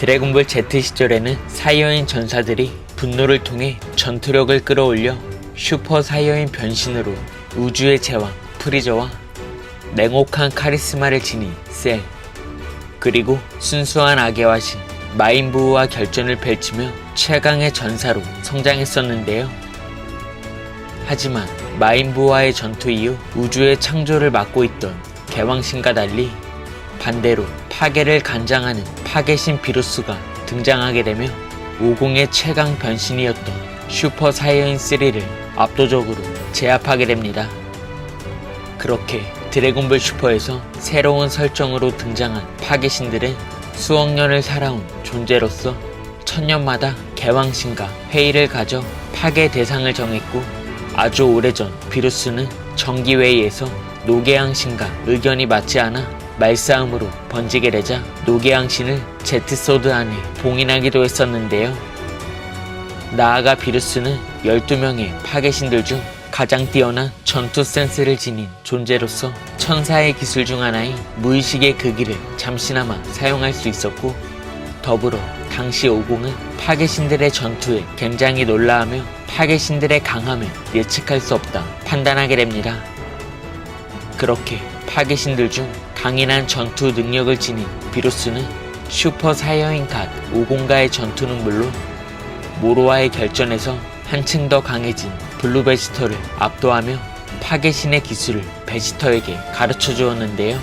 드래곤볼 Z 시절에는 사이어인 전사들이 분노를 통해 전투력을 끌어올려 슈퍼 사이어인 변신으로 우주의 제왕 프리저와 냉혹한 카리스마를 지닌 셀, 그리고 순수한 악의 신 마인부우와 결전을 펼치며 최강의 전사로 성장했었는데요. 하지만 마인부우와의 전투 이후 우주의 창조를 맡고 있던 개왕신과 달리 반대로 파괴를 관장하는 파괴신 비루스가 등장하게 되며 50의 최강 변신이었던 슈퍼 사이어인 3를 압도적으로 제압하게 됩니다. 그렇게 드래곤볼 슈퍼에서 새로운 설정으로 등장한 파괴신들은 수억 년을 살아온 존재로서 천년마다 개왕신과 회의를 가져 파괴 대상을 정했고, 아주 오래전 비루스는 정기회의에서 노계왕신과 의견이 맞지 않아 말싸움으로 번지게 되자 노계왕신을 제트소드 안에 봉인하기도 했었는데요. 나아가 비루스는 12명의 파괴신들 중 가장 뛰어난 전투 센스를 지닌 존재로서 천사의 기술 중 하나인 무의식의 극기를 잠시나마 사용할 수 있었고, 더불어 당시 50은 파괴신들의 전투에 굉장히 놀라하며 파괴신들의 강함을 예측할 수 없다 판단하게 됩니다. 그렇게 파괴신들 중 강인한 전투 능력을 지닌 비루스는 슈퍼 사이어인 갓 50과의 전투는 물론 모로와의 결전에서 한층 더 강해진 블루 베지터를 압도하며 파괴신의 기술을 베지터에게 가르쳐 주었는데요.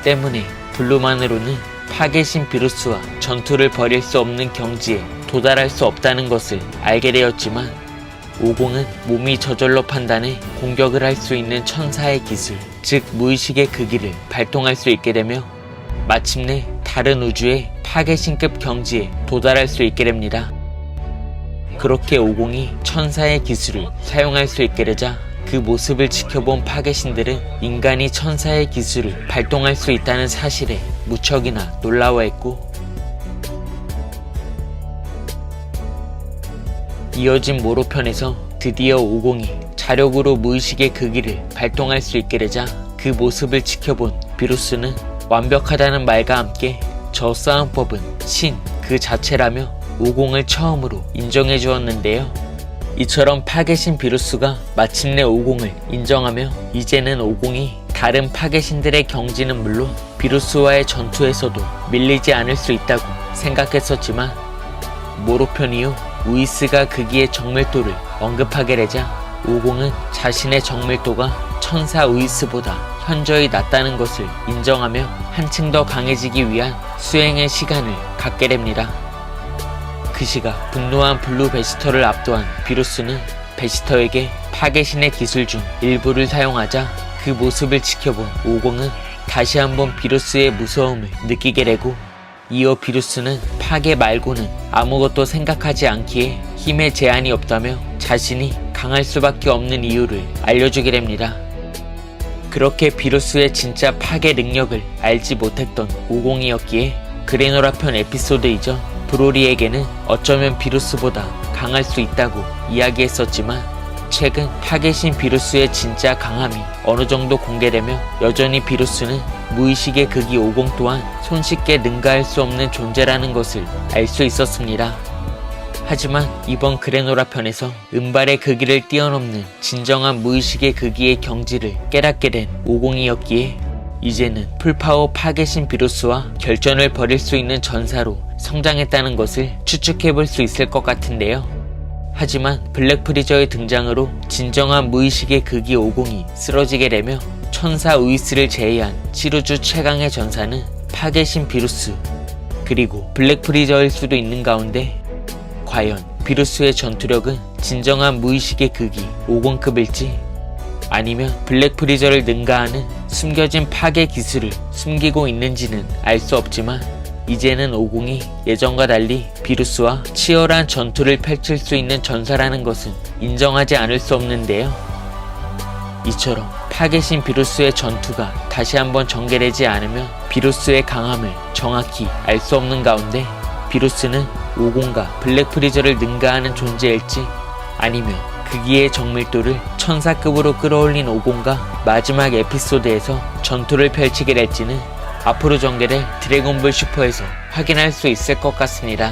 때문에 블루만으로는 파괴신 비루스와 전투를 벌일 수 없는 경지에 도달할 수 없다는 것을 알게 되었지만, 50은 몸이 저절로 판단해 공격을 할 수 있는 천사의 기술, 즉 무의식의 극기를 발동할 수 있게 되며 마침내 다른 우주의 파괴신급 경지에 도달할 수 있게 됩니다. 그렇게 50이 천사의 기술을 사용할 수 있게 되자 그 모습을 지켜본 파괴신들은 인간이 천사의 기술을 발동할 수 있다는 사실에 무척이나 놀라워했고, 이어진 모로편에서 드디어 50이 자력으로 무의식의 극기를 발동할 수 있게 되자 그 모습을 지켜본 비루스는 완벽하다는 말과 함께 저 싸움법은 신 그 자체라며 50을 처음으로 인정해 주었는데요. 이처럼 파괴신 비루스가 마침내 50을 인정하며 이제는 50이 다른 파괴신들의 경지는 물론 비루스와의 전투에서도 밀리지 않을 수 있다고 생각했었지만, 모로편 이후 우이스가 극기의 정밀도를 언급하게 되자 50은 자신의 정밀도가 천사 우이스보다 현저히 낮다는 것을 인정하며 한층 더 강해지기 위한 수행의 시간을 갖게 됩니다. 그 시각 분노한 블루 베지터를 압도한 비루스는 베지터에게 파괴신의 기술 중 일부를 사용하자 그 모습을 지켜본 50은 다시 한번 비루스의 무서움을 느끼게 되고, 이어 비루스는 파괴 말고는 아무것도 생각하지 않기에 힘에 제한이 없다며 자신이 강할 수밖에 없는 이유를 알려주게 됩니다. 그렇게 비루스의 진짜 파괴 능력을 알지 못했던 50이었기에 그레노라 편 에피소드이죠. 브로리에게는 어쩌면 비루스보다 강할 수 있다고 이야기했었지만, 최근 파괴신 비루스의 진짜 강함이 어느 정도 공개되며 여전히 비루스는 무의식의 극기 50 또한 손쉽게 능가할 수 없는 존재라는 것을 알 수 있었습니다. 하지만 이번 그레노라 편에서 은발의 극기를 뛰어넘는 진정한 무의식의 극기의 경지를 깨닫게 된 50이었기에 이제는 풀파워 파괴신 비루스와 결전을 벌일 수 있는 전사로 성장했다는 것을 추측해볼 수 있을 것 같은데요. 하지만 블랙 프리저의 등장으로 진정한 무의식의 극기 50이 쓰러지게 되며 천사 우이스를 제외한 치루주 최강의 전사는 파괴신 비루스, 그리고 블랙 프리저일 수도 있는 가운데 과연 비루스의 전투력은 진정한 무의식의 극기 50급일지, 아니면 블랙 프리저를 능가하는 숨겨진 파괴 기술을 숨기고 있는지는 알 수 없지만, 이제는 50이 예전과 달리 비루스와 치열한 전투를 펼칠 수 있는 전사라는 것은 인정하지 않을 수 없는데요. 이처럼 파괴신 비루스의 전투가 다시 한번 전개되지 않으면 비루스의 강함을 정확히 알 수 없는 가운데 비루스는 50과 블랙 프리저를 능가하는 존재일지, 아니면 극기의 정밀도를 천사급으로 끌어올린 50과 마지막 에피소드에서 전투를 펼치게 될지는 앞으로 전개를 드래곤볼 슈퍼에서 확인할 수 있을 것 같습니다.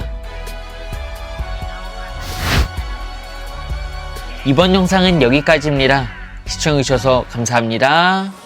이번 영상은 여기까지입니다. 시청해주셔서 감사합니다.